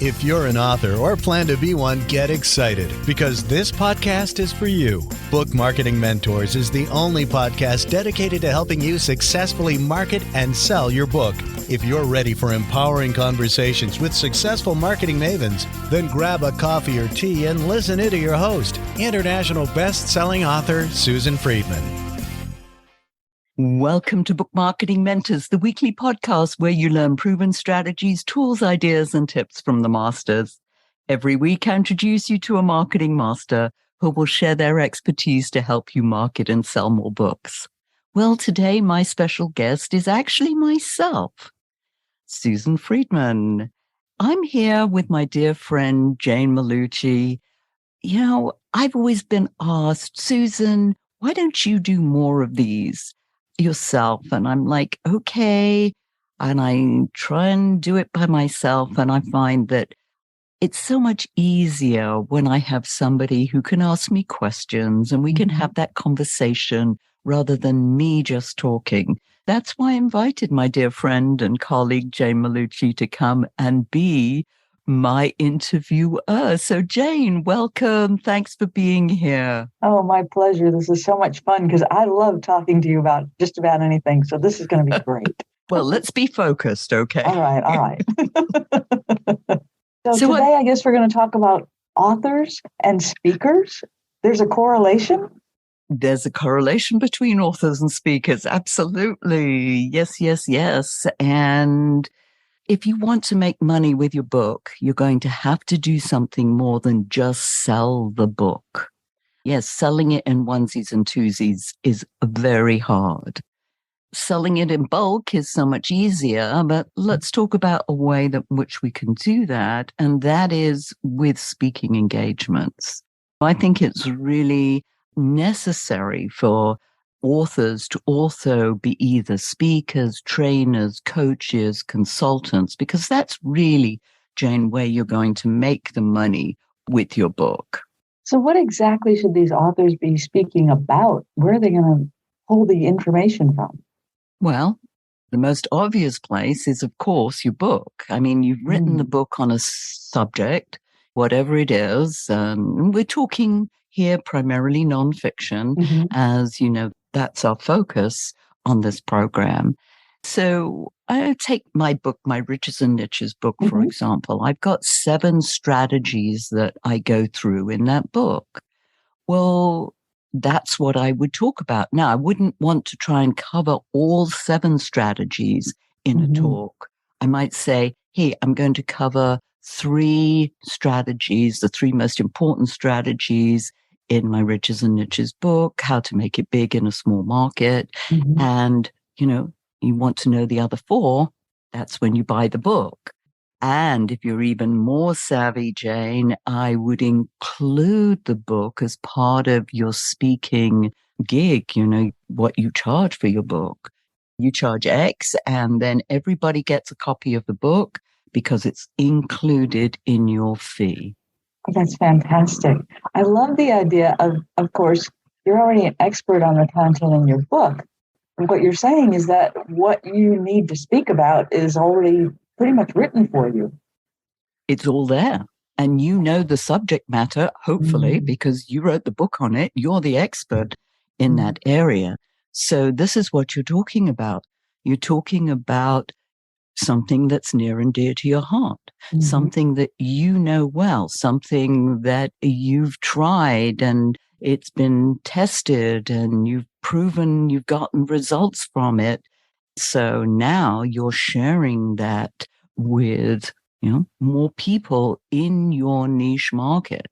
If you're an author or plan to be one, get excited because this podcast is for you. Book Marketing Mentors is the only podcast dedicated to helping you successfully market and sell your book. If you're ready for empowering conversations with successful marketing mavens, then grab a coffee or tea and listen in to your host, international best-selling author Susan Friedman. Welcome to Book Marketing Mentors, the weekly podcast where you learn proven strategies, tools, ideas, and tips from the masters. Every week, I introduce you to a marketing master who will share their expertise to help you market and sell more books. Well, today, my special guest is actually myself, Susan Friedman. I'm here with my dear friend, Jane Malucci. You know, I've always been asked, Susan, why don't you do more of these yourself? And I'm like, okay. And I try and do it by myself. And I find that it's so much easier when I have somebody who can ask me questions and we can have that conversation rather than me just talking. That's why I invited my dear friend and colleague, Jane Malucci, to come and be my interviewer. So Jane, welcome. Thanks for being here. Oh, my pleasure. This is so much fun because I love talking to you about just about anything. So this is going to be great. Well, let's be focused, okay? All right. So today, I guess we're going to talk about authors and speakers. There's a correlation? There's a correlation between authors and speakers. Absolutely. Yes. And if you want to make money with your book, you're going to have to do something more than just sell the book. Yes, selling it in onesies and twosies is very hard. Selling it in bulk is so much easier, but let's talk about a way that which we can do that, and that is with speaking engagements. I think it's really necessary for authors to also be either speakers, trainers, coaches, consultants, because that's really, Jane, where you're going to make the money with your book. So what exactly should these authors be speaking about? Where are they going to pull the information from? Well, the most obvious place is, of course, your book. I mean, you've written the book on a subject, whatever it is. We're talking here primarily nonfiction, as you know, that's our focus on this program. So I take my book, my Riches and Niches book, for example. I've got 7 strategies that I go through in that book. Well, that's what I would talk about. Now, I wouldn't want to try and cover all 7 strategies in a talk. I might say, hey, I'm going to cover 3 strategies, the 3 most important strategies in my Riches and Niches book, how to make it big in a small market. And, you know, you want to know the other 4, that's when you buy the book. And if you're even more savvy, Jane, I would include the book as part of your speaking gig, you know, what you charge for your book. You charge X, and then everybody gets a copy of the book because it's included in your fee. That's fantastic. I love the idea of course, you're already an expert on the content in your book. And what you're saying is that what you need to speak about is already pretty much written for you. It's all there. And you know the subject matter, hopefully, because you wrote the book on it. You're the expert in that area. So this is what you're talking about. You're talking about something that's near and dear to your heart, something that you know well, something that you've tried and it's been tested and you've proven you've gotten results from it. So now you're sharing that with, you know, more people in your niche market.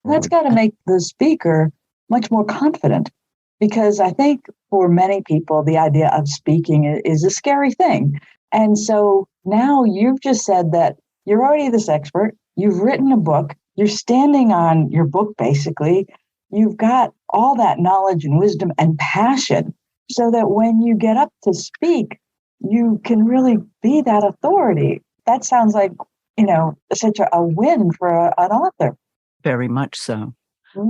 That's got to make the speaker much more confident, because I think for many people, the idea of speaking is a scary thing. And so now you've just said that you're already this expert, you've written a book, you're standing on your book, basically. You've got all that knowledge and wisdom and passion so that when you get up to speak, you can really be that authority. That sounds like, you know, such a win for an author. Very much so.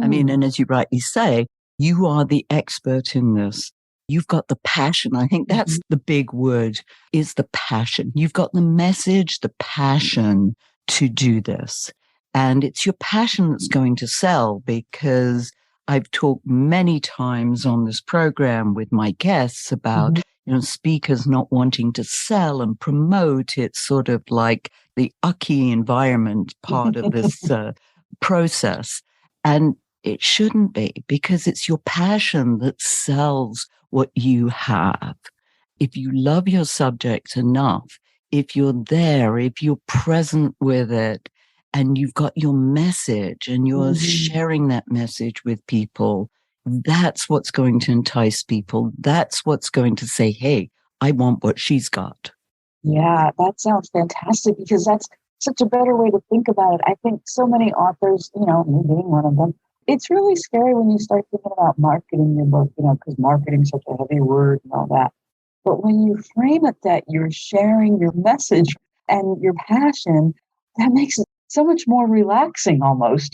I mean, and as you rightly say, you are the expert in this. You've got the passion. I think that's the big word, is the passion. You've got the message, the passion to do this. And it's your passion that's going to sell, because I've talked many times on this program with my guests about, speakers not wanting to sell and promote. It's sort of like the ucky environment part of this process. And it shouldn't be, because it's your passion that sells what you have. If you love your subject enough, if you're there, if you're present with it, and you've got your message and you're sharing that message with people, that's what's going to entice people. That's what's going to say, hey, I want what she's got. Yeah, that sounds fantastic, because that's such a better way to think about it. I think so many authors, me being one of them, it's really scary when you start thinking about marketing your book, because marketing is such a heavy word and all that. But when you frame it that you're sharing your message and your passion, that makes it so much more relaxing almost.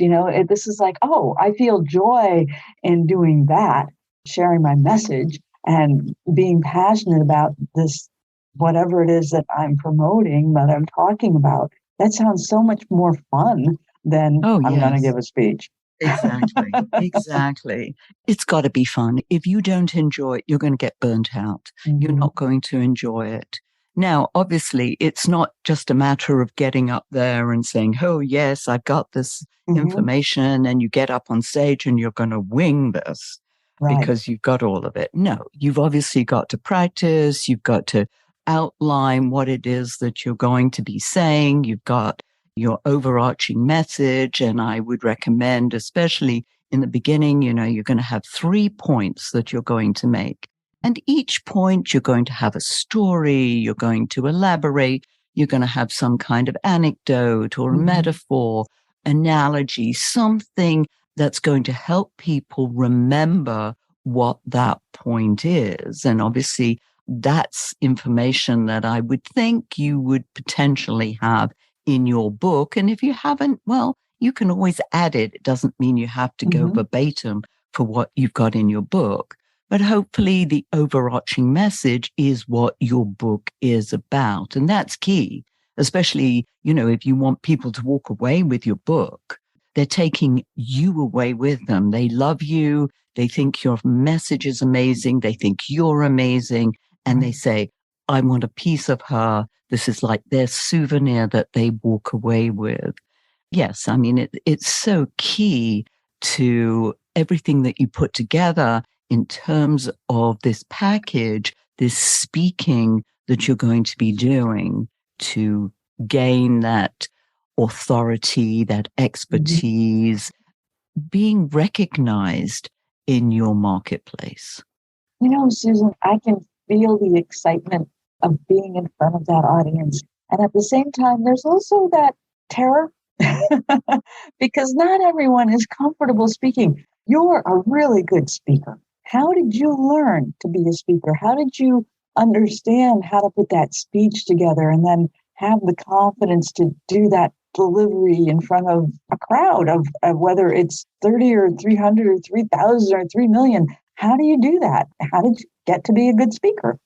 This is like, oh, I feel joy in doing that, sharing my message and being passionate about this, whatever it is that I'm promoting, that I'm talking about. That sounds so much more fun than I'm going to give a speech. Exactly. It's got to be fun. If you don't enjoy it, you're going to get burnt out. You're not going to enjoy it. Now, obviously, it's not just a matter of getting up there and saying, oh, yes, I've got this information, and you get up on stage and you're going to wing this because you've got all of it. No, you've obviously got to practice. You've got to outline what it is that you're going to be saying. You've got your overarching message. And I would recommend, especially in the beginning, you're going to have 3 points that you're going to make. And each point, you're going to have a story, you're going to elaborate, you're going to have some kind of anecdote or a metaphor, analogy, something that's going to help people remember what that point is. And obviously, that's information that I would think you would potentially have in your book. And if you haven't, well, you can always add it. It doesn't mean you have to go verbatim for what you've got in your book. But hopefully the overarching message is what your book is about. And that's key, especially, if you want people to walk away with your book, they're taking you away with them. They love you. They think your message is amazing. They think you're amazing. And they say, I want a piece of her. This is like their souvenir that they walk away with. Yes, I mean, it's so key to everything that you put together in terms of this package, this speaking that you're going to be doing to gain that authority, that expertise, being recognized in your marketplace. Susan, I can feel the excitement of being in front of that audience. And at the same time, there's also that terror because not everyone is comfortable speaking. You're a really good speaker. How did you learn to be a speaker? How did you understand how to put that speech together and then have the confidence to do that delivery in front of a crowd of whether it's 30 or 300 or 3,000 or 3 million? How do you do that? How did you get to be a good speaker?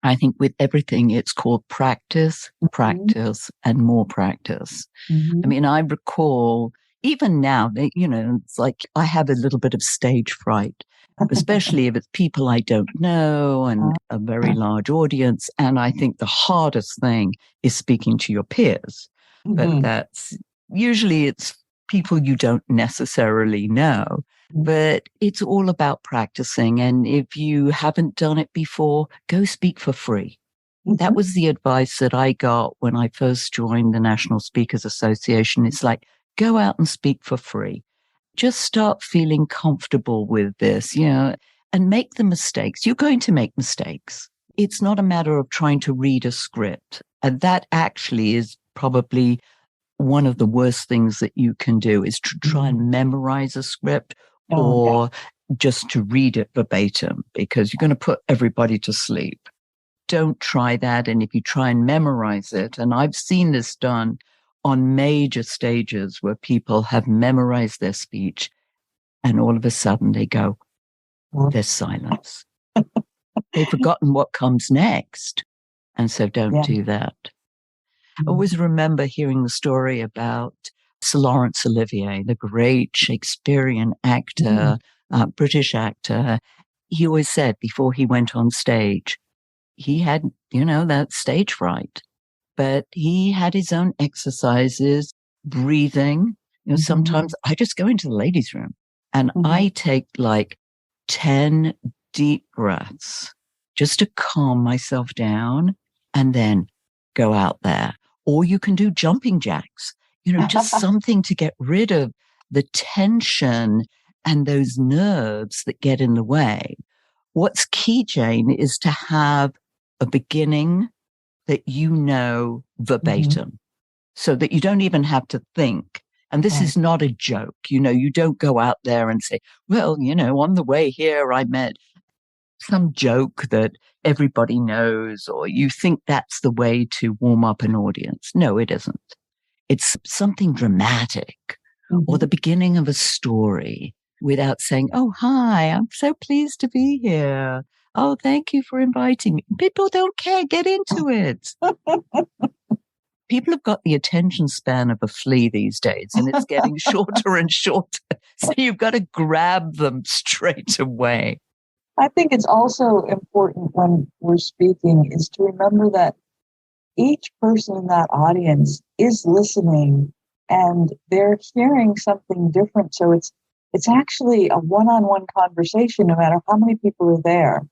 I think with everything, it's called practice, practice, and more practice. I mean, I recall even now, it's like I have a little bit of stage fright, especially if it's people I don't know and a very large audience. And I think the hardest thing is speaking to your peers. But that's usually it's people you don't necessarily know. But it's all about practicing. And if you haven't done it before, go speak for free. That was the advice that I got when I first joined the National Speakers Association. It's like, go out and speak for free. Just start feeling comfortable with this, and make the mistakes. You're going to make mistakes. It's not a matter of trying to read a script. And that actually is probably one of the worst things that you can do, is to try and memorize a script or just to read it verbatim, because you're going to put everybody to sleep. Don't try that. And if you try and memorize it, and I've seen this done on major stages where people have memorized their speech and all of a sudden they go, there's silence. They've forgotten what comes next. And so don't do that. I always remember hearing the story about Sir Laurence Olivier, the great Shakespearean actor, British actor. He always said before he went on stage, he had, that stage fright, but he had his own exercises, breathing. Sometimes I just go into the ladies' room and I take like 10 deep breaths just to calm myself down and then go out there. Or you can do jumping jacks, just something to get rid of the tension and those nerves that get in the way. What's key, Jane, is to have a beginning that verbatim, so that you don't even have to think. And this is not a joke. You don't go out there and say, well, on the way here, I met some joke that everybody knows, or you think that's the way to warm up an audience. No, it isn't. It's something dramatic or the beginning of a story without saying, oh, hi, I'm so pleased to be here. Oh, thank you for inviting me. People don't care. Get into it. People have got the attention span of a flea these days, and it's getting shorter and shorter. So you've got to grab them straight away. I think it's also important when we're speaking is to remember that each person in that audience is listening and they're hearing something different. So it's actually a one-on-one conversation, no matter how many people are there.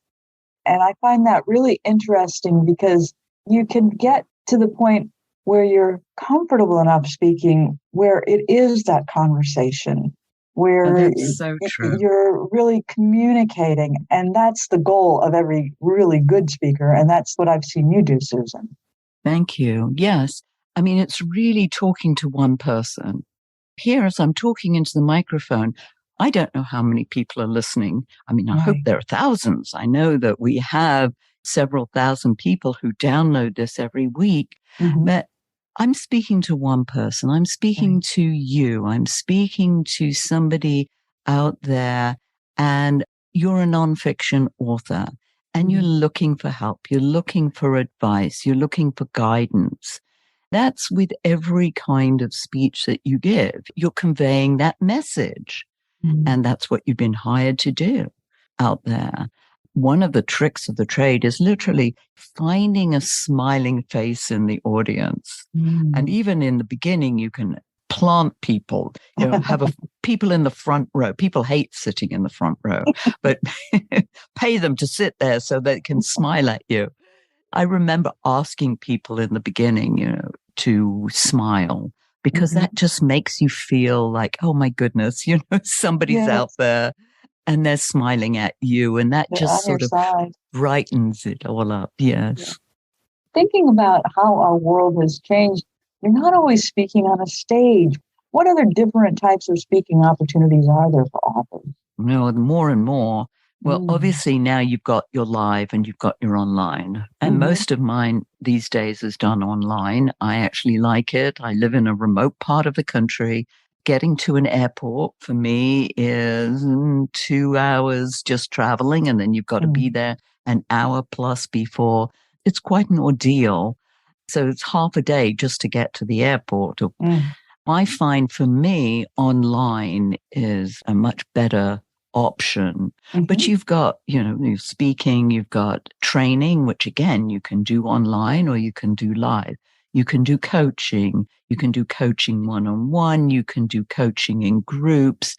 And I find that really interesting because you can get to the point where you're comfortable enough speaking, where it is that conversation, where so true. You're really communicating. And that's the goal of every really good speaker. And that's what I've seen you do, Susan. Thank you. Yes. I mean, it's really talking to one person. Here, as I'm talking into the microphone, I don't know how many people are listening. I mean, I hope there are thousands. I know that we have several thousand people who download this every week, but I'm speaking to one person. I'm speaking to you. I'm speaking to somebody out there, and you're a nonfiction author, and you're looking for help. You're looking for advice. You're looking for guidance. That's with every kind of speech that you give. You're conveying that message. And that's what you've been hired to do out there. One of the tricks of the trade is literally finding a smiling face in the audience. And even in the beginning, you can plant people, have people in the front row. People hate sitting in the front row, but pay them to sit there so they can smile at you. I remember asking people in the beginning, to smile, because that just makes you feel like, oh my goodness, somebody's out there and they're smiling at you. And that just sort of brightens it all up. Yes. Yeah. Thinking about how our world has changed, you're not always speaking on a stage. What other different types of speaking opportunities are there for authors? More and more. Well, obviously now you've got your live and you've got your online. And most of mine these days is done online. I actually like it. I live in a remote part of the country. Getting to an airport for me is 2 hours just traveling, and then you've got to be there an hour plus before. It's quite an ordeal. So it's half a day just to get to the airport. I find for me, online is a much better option. But you've got, you're speaking, you've got training, which again, you can do online or you can do live. You can do coaching. You can do coaching one-on-one. You can do coaching in groups.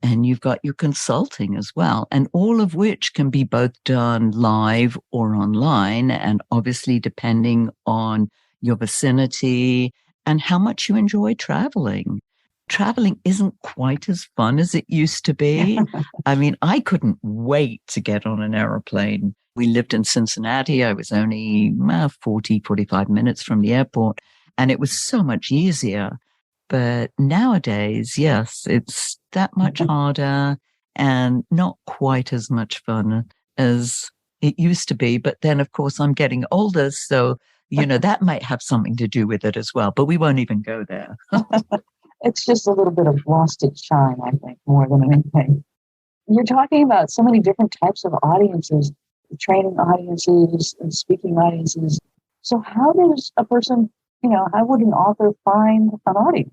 And you've got your consulting as well. And all of which can be both done live or online. And obviously, depending on your vicinity and how much you enjoy traveling. Traveling isn't quite as fun as it used to be. I mean, I couldn't wait to get on an airplane. We lived in Cincinnati. I was only 45 minutes from the airport, and it was so much easier. But nowadays, yes, it's that much harder and not quite as much fun as it used to be. But then, of course, I'm getting older, so, that might have something to do with it as well. But we won't even go there. It's just a little bit of lost its shine, I think, more than anything. You're talking about so many different types of audiences, training audiences and speaking audiences. So how does a person how would an author find an audience?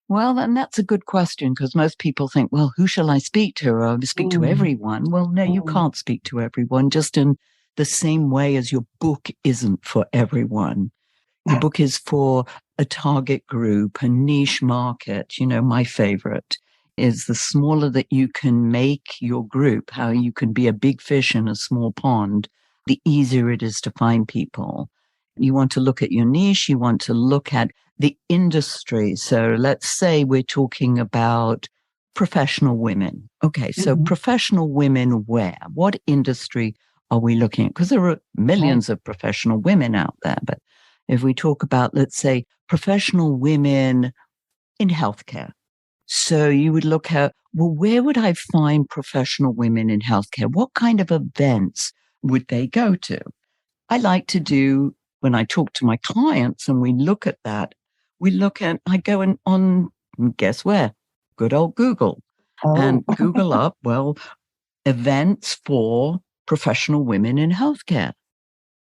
Well, and that's a good question because most people think, well, who shall I speak to? Or speak to Mm, everyone. Well, no, you mm, can't speak to everyone, just in the same way as your book isn't for everyone. Your book is for a target group, a niche market. My favorite is the smaller that you can make your group, how you can be a big fish in a small pond, the easier it is to find people. You want to look at your niche. You want to look at the industry. So let's say we're talking about professional women. Okay. So mhm. professional women where? What industry are we looking at? Because there are Right. millions of professional women out there, but if we talk about, let's say, professional women in healthcare. So you would look at, well, where would I find professional women in healthcare? What kind of events would they go to? I like to do, when I talk to my clients and we look at that, I go on, guess where? Good old Google, Oh, and Google up, well, events for professional women in healthcare.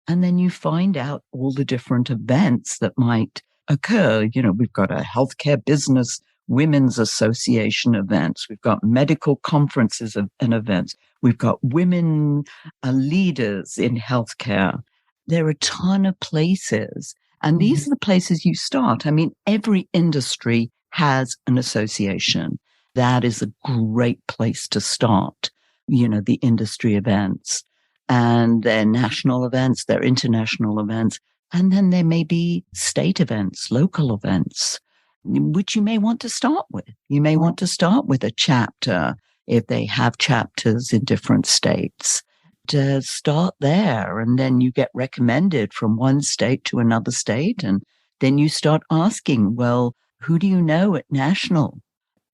And then you find out all the different events that might occur. We've got a healthcare business women's association events. We've got medical conferences and events. We've got women leaders in healthcare. There are a ton of places. And mhm, these are the places you start. I mean, every industry has an association. That is a great place to start, the industry events, and their national events, their international events. And then there may be state events, local events, which you may want to start with. You may right. want to start with a chapter if they have chapters in different states. To start there, and then you get recommended from one state to another state. And then you start asking, well, who do you know at national?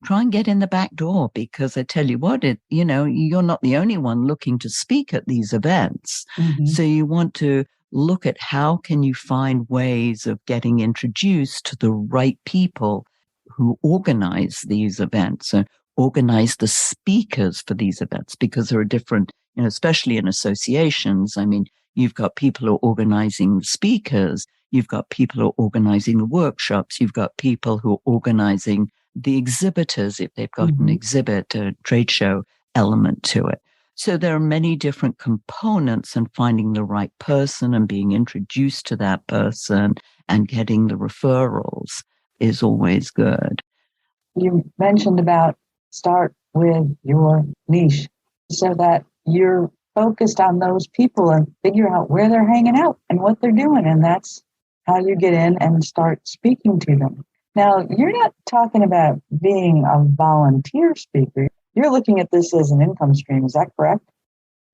Try and get in the back door, because I tell you what, you're not the only one looking to speak at these events. Mhm, So you want to look at how can you find ways of getting introduced to the right people who organize these events and organize the speakers for these events, because there are different, especially in associations. I mean, you've got people who are organizing the speakers. You've got people who are organizing the workshops. You've got people who are organizing the exhibitors, if they've got an mhm. exhibit, a trade show element to it. So there are many different components, and finding the right person and being introduced to that person and getting the referrals is always good. You mentioned about start with your niche so that you're focused on those people and figure out where they're hanging out and what they're doing. And that's how you get in and start speaking to them. Now, you're not talking about being a volunteer speaker. You're looking at this as an income stream. Is that correct?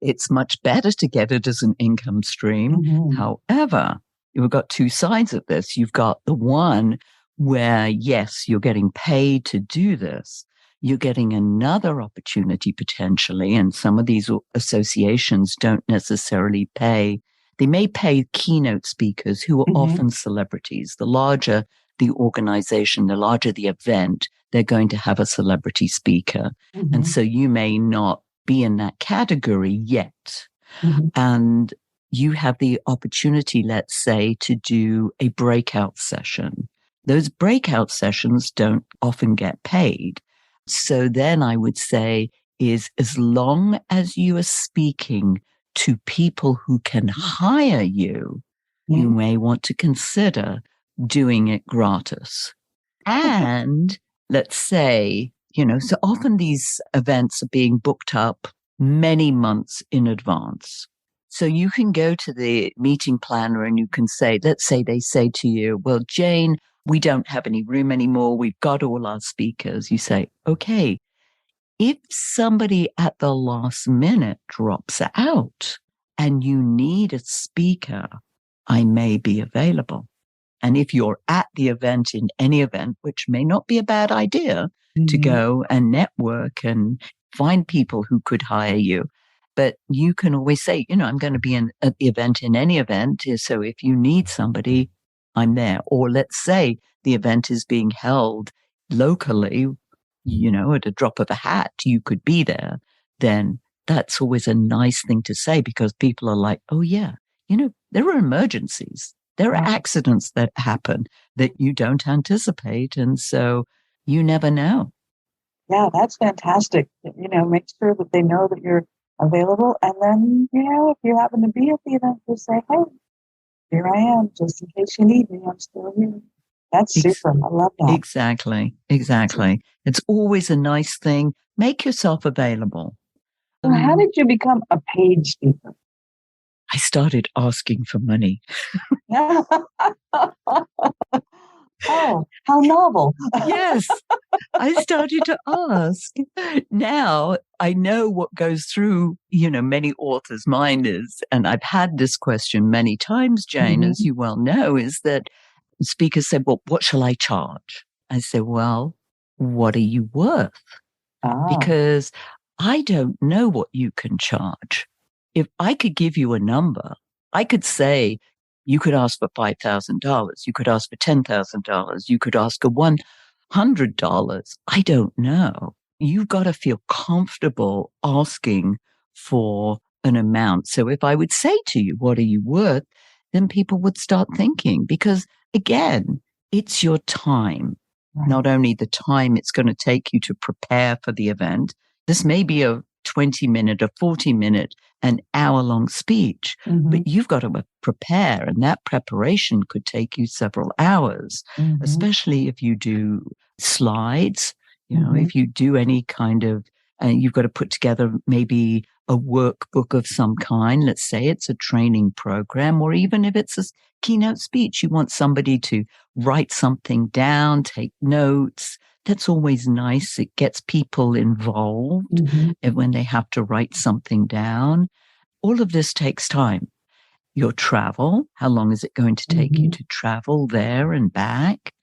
It's much better to get it as an income stream. Mm-hmm. However, you've got two sides of this. You've got the one where, yes, you're getting paid to do this. You're getting another opportunity potentially. And some of these associations don't necessarily pay. They may pay keynote speakers who are Mm-hmm. often celebrities. The larger the organization, the larger the event, they're going to have a celebrity speaker. And Mm-hmm. so you may not be in that category yet. Mm-hmm. And you have the opportunity, let's say, to do a breakout session. Those breakout sessions don't often get paid. So then I would say is, as long as you are speaking to people who can hire you, you Mm-hmm. may want to consider doing it gratis. And let's say, so often these events are being booked up many months in advance. So you can go to the meeting planner and you can say, let's say they say to you, well, Jane, we don't have any room anymore. We've got all our speakers. You say, okay, if somebody at the last minute drops out and you need a speaker, I may be available. And if you're at the event, in any event, which may not be a bad idea to Mm-hmm. go and network and find people who could hire you. But you can always say, I'm going to be at the event in any event. So if you need somebody, I'm there. Or let's say the event is being held locally, at a drop of a hat, you could be there. Then that's always a nice thing to say, because people are like, oh, yeah, there are emergencies. There are Right. accidents that happen that you don't anticipate. And so you never know. Yeah, that's fantastic. Make sure that they know that you're available. And then, if you happen to be at the event, just say, hey, here I am, just in case you need me, I'm still here. That's Ex- super. I love that. Exactly. It's always a nice thing. Make yourself available. So how did you become a paid speaker? I started asking for money. Oh, how novel. Yes, I started to ask. Now I know what goes through, many authors' mind is, and I've had this question many times, Jane, Mhm. as you well know, is that speakers say, well, what shall I charge? I say, well, what are you worth? Ah, Because I don't know what you can charge. If I could give you a number, I could say, you could ask for $5,000. You could ask for $10,000. You could ask for $100. I don't know. You've got to feel comfortable asking for an amount. So if I would say to you, what are you worth? Then people would start thinking because again, it's your time. right. Not only the time it's going to take you to prepare for the event. This may be a 20-minute, a 40-minute, an hour-long speech, Mhm. but you've got to prepare, and that preparation could take you several hours, Mhm. especially if you do slides, Mhm. if you do any kind of, you've got to put together maybe a workbook of some kind. Let's say it's a training program, or even if it's a keynote speech, you want somebody to write something down, take notes. That's always nice. It gets people involved Mhm. and when they have to write something down. All of this takes time. Your travel, how long is it going to take you Mhm. to travel there and back?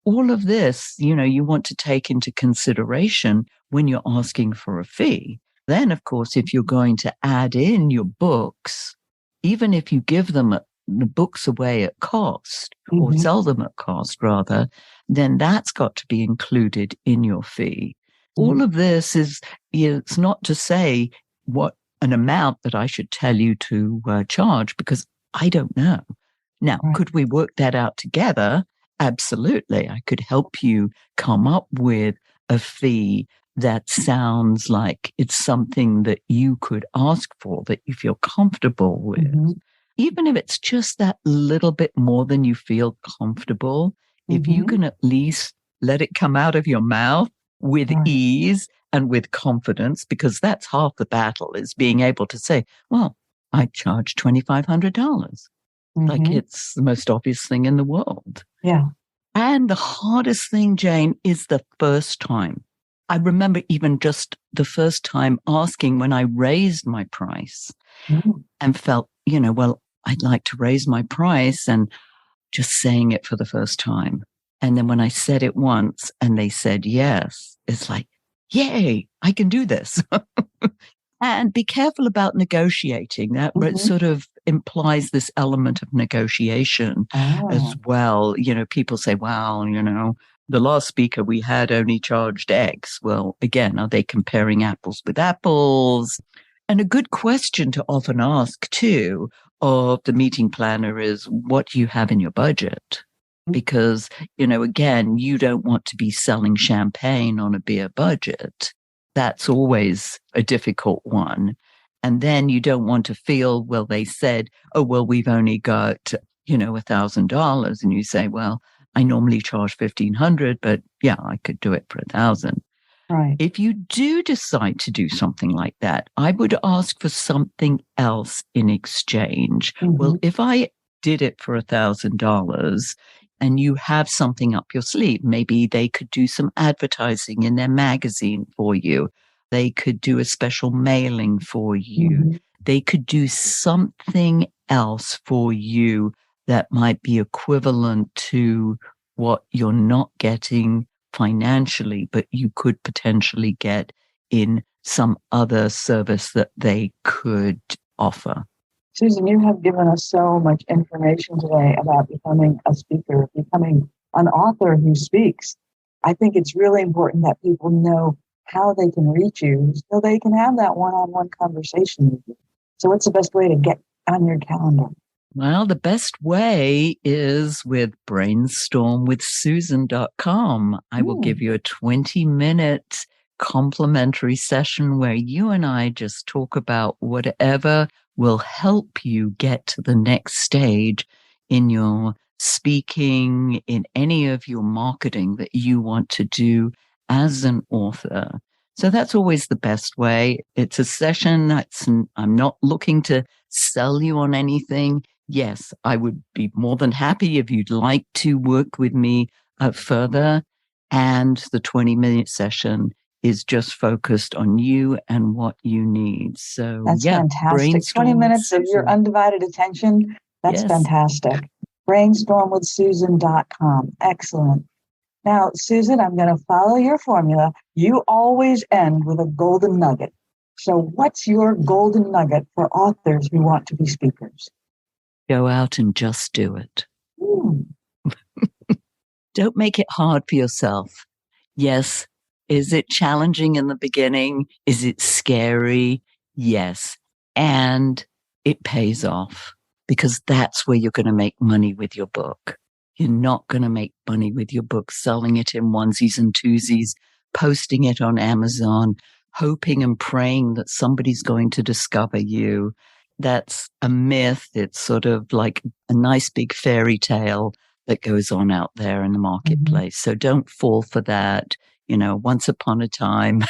All of this, you want to take into consideration when you're asking for a fee. Then, of course, if you're going to add in your books, even if you give them the books away at cost or Mhm. sell them at cost rather, then that's got to be included in your fee. All of this is, it's not to say what an amount that I should tell you to charge because I don't know. Now, Right. could we work that out together? Absolutely. I could help you come up with a fee that sounds like it's something that you could ask for, that you feel comfortable with. Mhm. Even if it's just that little bit more than you feel comfortable, if you Mhm. can at least let it come out of your mouth with Right. ease and with confidence, because that's half the battle is being able to say, well, I charge $2,500. Like Mhm. it's the most obvious thing in the world. Yeah. And the hardest thing, Jane, is the first time. I remember even just the first time asking when I raised my price Mm. and felt, well, I'd like to raise my price and just saying it for the first time. And then when I said it once and they said yes, it's like, yay, I can do this. And be careful about negotiating. That Mhm. sort of implies this element of negotiation as Ah. well. People say, well, the last speaker we had only charged X. Well, again, are they comparing apples with apples? And a good question to often ask too of the meeting planner is what do you have in your budget? Because, again, you don't want to be selling champagne on a beer budget. That's always a difficult one. And then you don't want to feel, well, they said, oh, well, we've only got, $1,000. And you say, well, I normally charge 1,500, but yeah, I could do it for 1,000. Right. If you do decide to do something like that, I would ask for something else in exchange. Well, Mhm. if I did it for $1,000 and you have something up your sleeve, maybe they could do some advertising in their magazine for you. They could do a special mailing for you. Mhm. They could do something else for you that might be equivalent to what you're not getting financially, but you could potentially get in some other service that they could offer. Susan, you have given us so much information today about becoming a speaker, becoming an author who speaks. I think it's really important that people know how they can reach you so they can have that one-on-one conversation with you. So what's the best way to get on your calendar? Well, the best way is with brainstormwithsusan.com. I will give you a 20-minute complimentary session where you and I just talk about whatever will help you get to the next stage in your speaking, in any of your marketing that you want to do as an author. So that's always the best way. It's a session. I'm not looking to sell you on anything. Yes, I would be more than happy if you'd like to work with me further. And the 20-minute session is just focused on you and what you need. So that's fantastic. 20 minutes of your undivided attention. That's fantastic. Brainstormwithsusan.com. Excellent. Now, Susan, I'm going to follow your formula. You always end with a golden nugget. So what's your golden nugget for authors who want to be speakers? Go out and just do it. Don't make it hard for yourself. Yes. Is it challenging in the beginning? Is it scary? Yes. And it pays off because that's where you're going to make money with your book. You're not going to make money with your book selling it in onesies and twosies, posting it on Amazon, hoping and praying that somebody's going to discover you. That's a myth. It's sort of like a nice big fairy tale that goes on out there in the marketplace. So don't fall for that. Once upon a time,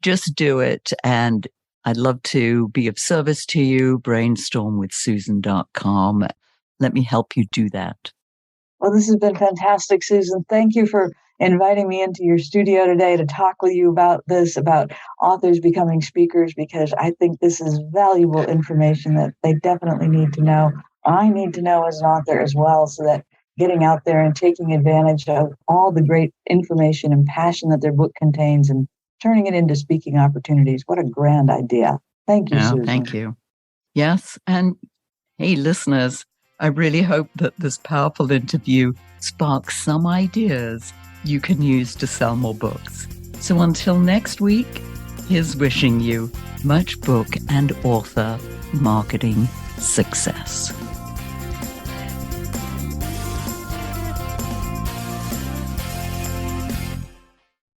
just do it. And I'd love to be of service to you. Brainstormwithsusan.com. Let me help you do that. Well, this has been fantastic, Susan. Thank you for inviting me into your studio today to talk with you about authors becoming speakers, because I think this is valuable information that they definitely need to know. I need to know as an author as well, so that getting out there and taking advantage of all the great information and passion that their book contains and turning it into speaking opportunities. What a grand idea. Thank you, Susan. Thank you. Yes. And hey, listeners, I really hope that this powerful interview sparks some ideas you can use to sell more books. So until next week, here's wishing you much book and author marketing success.